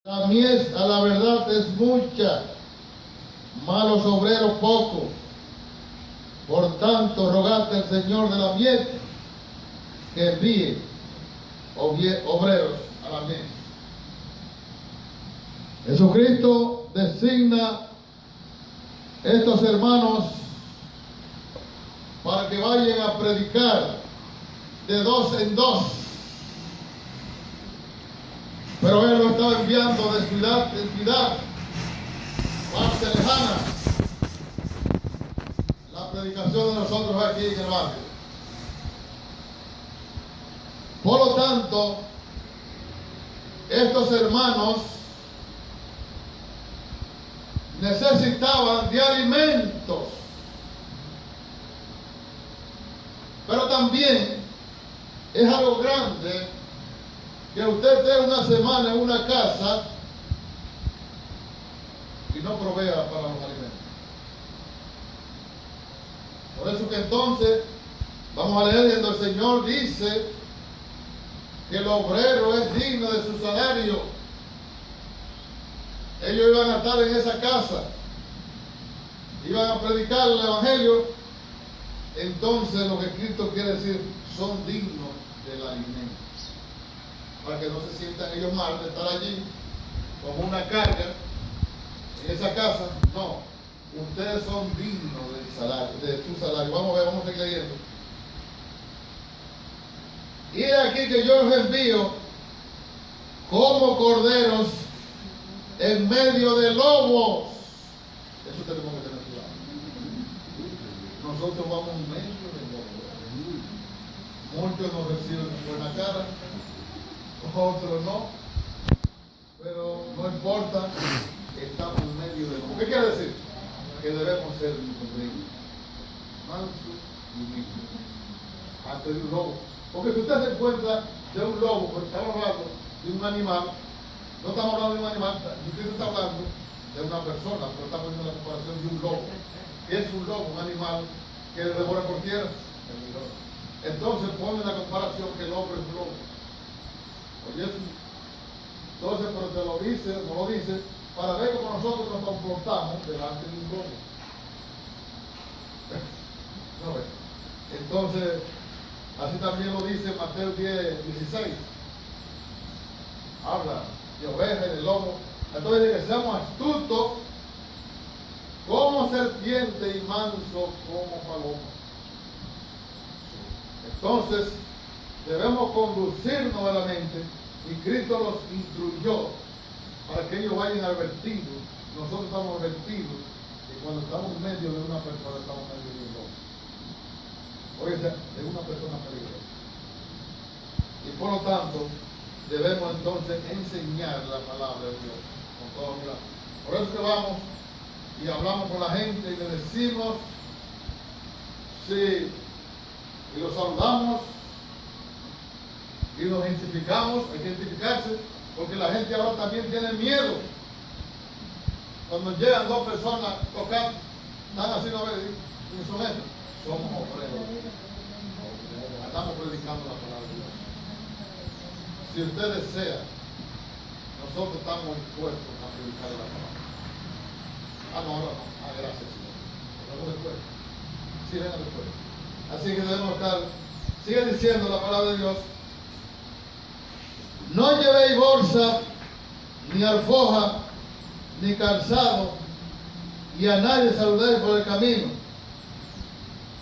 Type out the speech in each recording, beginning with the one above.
La mies a la verdad es mucha, malos obreros pocos. Por tanto, rogad al Señor de la mies que envíe obreros a la mies. Jesucristo designa estos hermanos para que vayan a predicar de dos en dos. Pero Él lo estaba enviando de ciudad en ciudad, parte lejana. La predicación de nosotros aquí en el barrio. Por lo tanto, estos hermanos necesitaban de alimentos. Pero también es algo grande que usted esté una semana en una casa y no provea para los alimentos. Por eso que entonces vamos a leer cuando el Señor dice que el obrero es digno de su salario. Ellos iban a estar en esa casa, iban a predicar el Evangelio. Entonces lo que Cristo quiere decir, son dignos del alimento, para que no se sientan ellos mal de estar allí como una carga en esa casa. No, ustedes son dignos del salario, de su salario. Vamos a ver, vamos a seguir leyendo. Y aquí que yo los envío como corderos en medio de lobos. Eso tenemos que tener cuidado. Nosotros vamos en medio de lobos. Muchos nos reciben con buena cara, otros no. Pero no importa, estamos en medio de lobos. ¿Qué quiere decir? Que debemos ser humildes, mansos y humildes ante un lobo. Porque si usted se encuentra de un lobo, porque estamos hablando de un animal, no estamos hablando de un animal, usted está hablando de una persona, pero estamos viendo la comparación de un lobo. ¿Qué es un lobo? Un animal que devora por tierra. Entonces pone la comparación que el hombre es un lobo. Oye, entonces, pero te lo dice, no lo dice, para ver cómo nosotros nos comportamos delante de un lobo. ¿No ves? Entonces, así también lo dice Mateo 10:16. Habla de ovejas y de lobo. Entonces dice que seamos astutos como serpiente y mansos como paloma. Entonces debemos conducirnos a la mente, y Cristo los instruyó para que ellos vayan advertidos. Nosotros estamos advertidos que cuando estamos en medio de una persona, estamos en medio de un lobo. Oye, de una persona peligrosa. Y por lo tanto, debemos entonces enseñar la palabra de Dios con todo cuidado. Por eso que vamos y hablamos con la gente y le decimos, sí, y los saludamos y nos identificamos. Hay que identificarse, porque la gente ahora también tiene miedo. Cuando llegan dos personas tocando, están así, no ven, y son estos. Somos obreros. Estamos predicando la palabra de Dios. Si usted desea, nosotros estamos dispuestos a predicar la palabra. No, ahora no. Gracias, Señor. Luego después. Sí, venga después. Así que debemos estar. Sigue diciendo la palabra de Dios. No llevéis bolsa, ni alforja, ni calzado, y a nadie saludéis por el camino.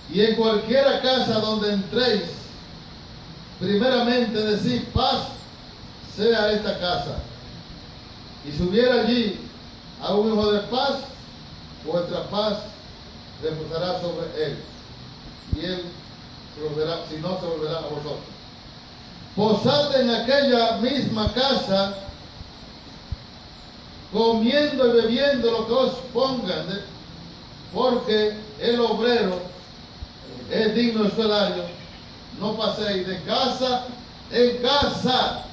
Y en cualquiera casa donde entréis, primeramente decid, paz sea esta casa. Y si hubiera allí a un hijo de paz, vuestra paz reposará sobre él, y él se volverá, si no, se volverá a vosotros. Posad en aquella misma casa, comiendo y bebiendo lo que os pongan, porque el obrero es digno de salario. No paséis de casa en casa.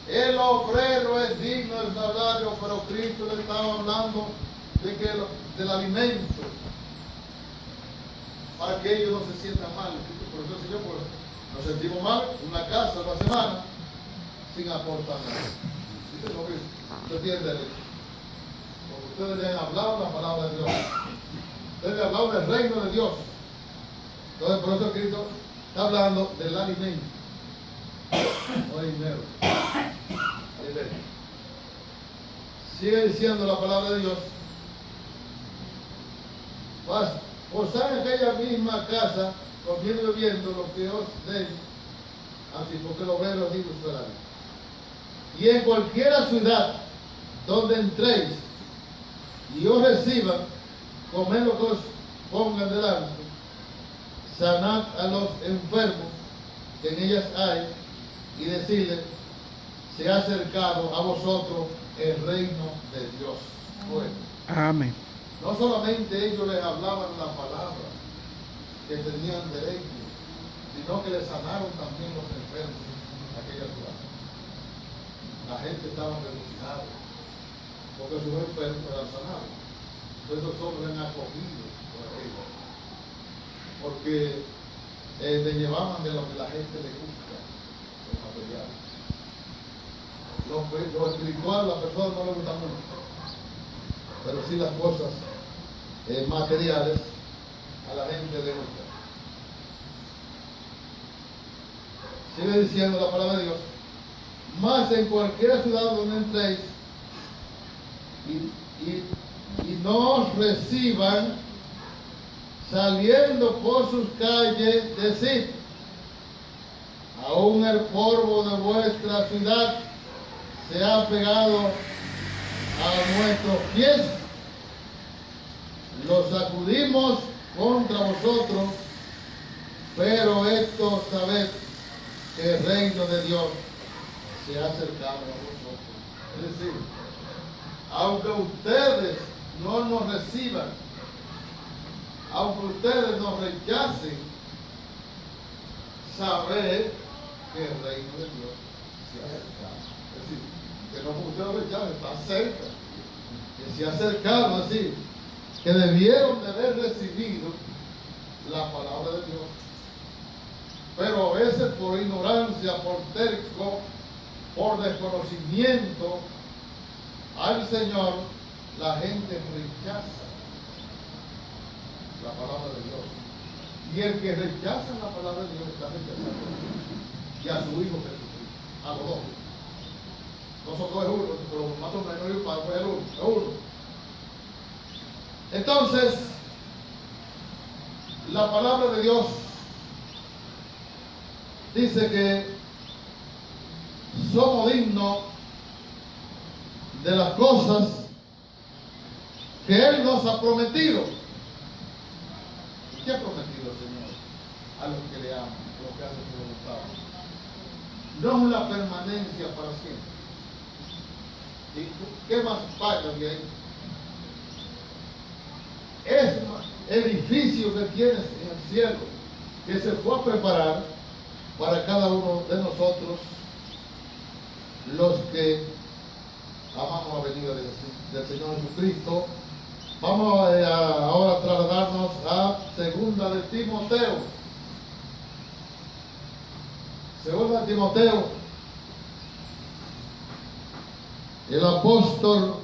El obrero es digno del salario, pero Cristo le estaba hablando de que del alimento, para que ellos no se sientan mal. Por eso, Señor, pues, nos sentimos mal una casa, una semana, sin aportar nada. ¿Sí? usted tiene derecho. Porque ustedes le han hablado la palabra de Dios. Ustedes le han hablado del reino de Dios. Entonces, por eso Cristo está hablando del alimento, no de dinero. Sigue diciendo la palabra de Dios. Posad en aquella misma casa, comiendo y bebiendo lo que os den, así porque el obrero es digno de su salario. Y en cualquiera ciudad donde entréis y os reciban, comed lo que os pongan delante, sanad a los enfermos que en ellas hay, y decirles: se ha acercado a vosotros el reino de Dios. Bueno, Amén. no solamente ellos les hablaban la palabra que tenían derecho, sino que les sanaron también los enfermos en aquella ciudad. La gente estaba revolucionada porque sus enfermos eran sanados. Entonces esos hombres eran acogidos por aquello, porque le llevaban de lo que la gente le gusta, el material. Lo espiritual a la persona no le gusta mucho, pero sí las cosas materiales a la gente le gusta. Sigue diciendo la palabra de Dios: más en cualquier ciudad donde entréis y no os reciban, saliendo por sus calles, decid: aún el polvo de vuestra ciudad se ha pegado a nuestros pies, lo sacudimos contra vosotros, pero esto sabed que el reino de Dios se ha acercado a vosotros. Es decir, aunque ustedes no nos reciban, aunque ustedes nos rechacen, sabed que el reino de Dios se ha acercado. Es decir, que no ustedes lo rechacen, está cerca, que se ha acercado, es decir, que debieron de haber recibido la palabra de Dios. Pero a veces por ignorancia, por terco, por desconocimiento al Señor, la gente rechaza la palabra de Dios. Y el que rechaza la palabra de Dios está rechazando a Dios y a su Hijo Jesucristo, a los dos. Nosotros es uno, pero más o menos el Padre es uno. Entonces, la palabra de Dios dice que somos dignos de las cosas que Él nos ha prometido. ¿Qué ha prometido el Señor a los que le aman, a los que hacen su voluntad? No es la permanencia para siempre. ¿Y qué más paga de ahí? Es edificio que tienes en el cielo, que se fue a preparar para cada uno de nosotros, los que amamos la venida del Señor Jesucristo. Vamos ahora a trasladarnos a segunda de Timoteo. Segunda de Timoteo. El apóstol